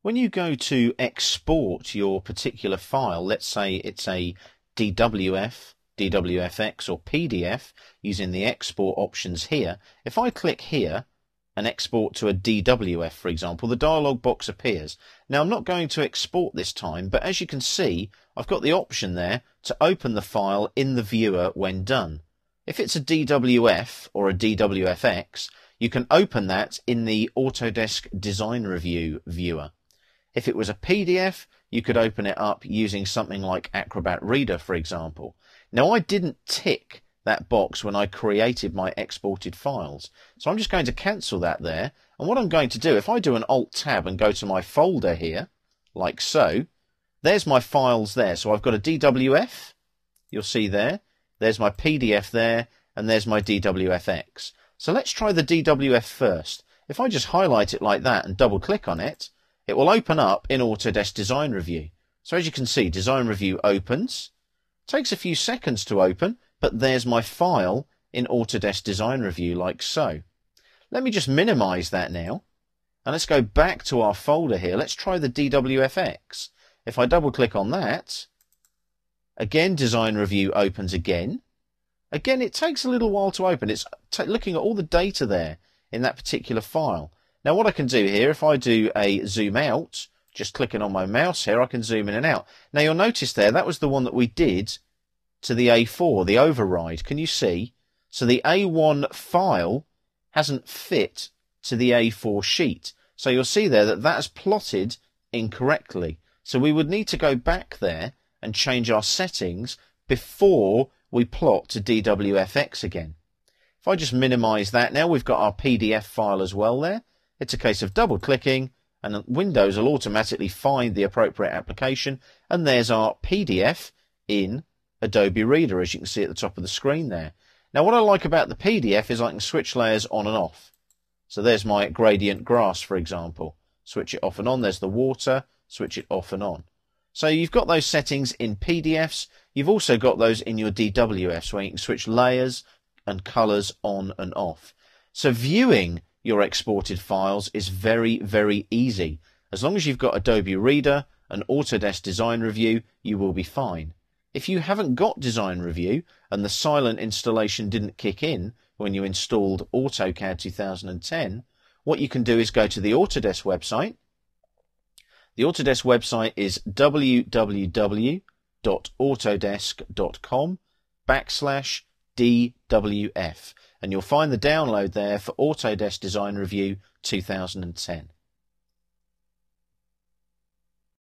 When you go to export your particular file, let's say it's a DWF, DWFX or PDF, using the export options here, if I click here and export to a DWF, for example, the dialog box appears. Now I'm not going to export this time, but as you can see, I've got the option there to open the file in the viewer when done. If it's a DWF or a DWFX, you can open that in the Autodesk Design Review viewer. If it was a PDF, you could open it up using something like Acrobat Reader, for example. Now, I didn't tick that box when I created my exported files, so I'm just going to cancel that there. And what I'm going to do, if I do an Alt-Tab and go to my folder here, like so, there's my files there. So I've got a DWF, you'll see there, there's my PDF there, and there's my DWFX. So let's try the DWF first. If I just highlight it like that and double click on it, it will open up in Autodesk Design Review. So as you can see, Design Review opens. It takes a few seconds to open, but there's my file in Autodesk Design Review like so. Let me just minimize that now. And let's go back to our folder here. Let's try the DWFX. If I double click on that, again, Design Review opens again. Again, it takes a little while to open. It's looking at all the data there in that particular file. Now what I can do here, if I do a zoom out, just clicking on my mouse here, I can zoom in and out. Now you'll notice there, that was the one that we did to the A4, the override. Can you see? So the A1 file hasn't fit to the A4 sheet. So you'll see there that that's plotted incorrectly. So we would need to go back there and change our settings before we plot to DWFX again. If I just minimize that now, we've got our PDF file as well there. It's a case of double clicking and Windows will automatically find the appropriate application, and there's our PDF in Adobe Reader, as you can see at the top of the screen there. Now what I like about the PDF is I can switch layers on and off. So there's my gradient grass, for example. Switch it off and on. There's the water. Switch it off and on. So you've got those settings in PDFs. You've also got those in your DWFs where you can switch layers and colors on and off. So viewing your exported files is very, very easy. As long as you've got Adobe Reader and Autodesk Design Review, you will be fine. If you haven't got Design Review and the silent installation didn't kick in when you installed AutoCAD 2010, what you can do is go to the Autodesk website. The Autodesk website is www.autodesk.com/DWF, and you'll find the download there for Autodesk Design Review 2010.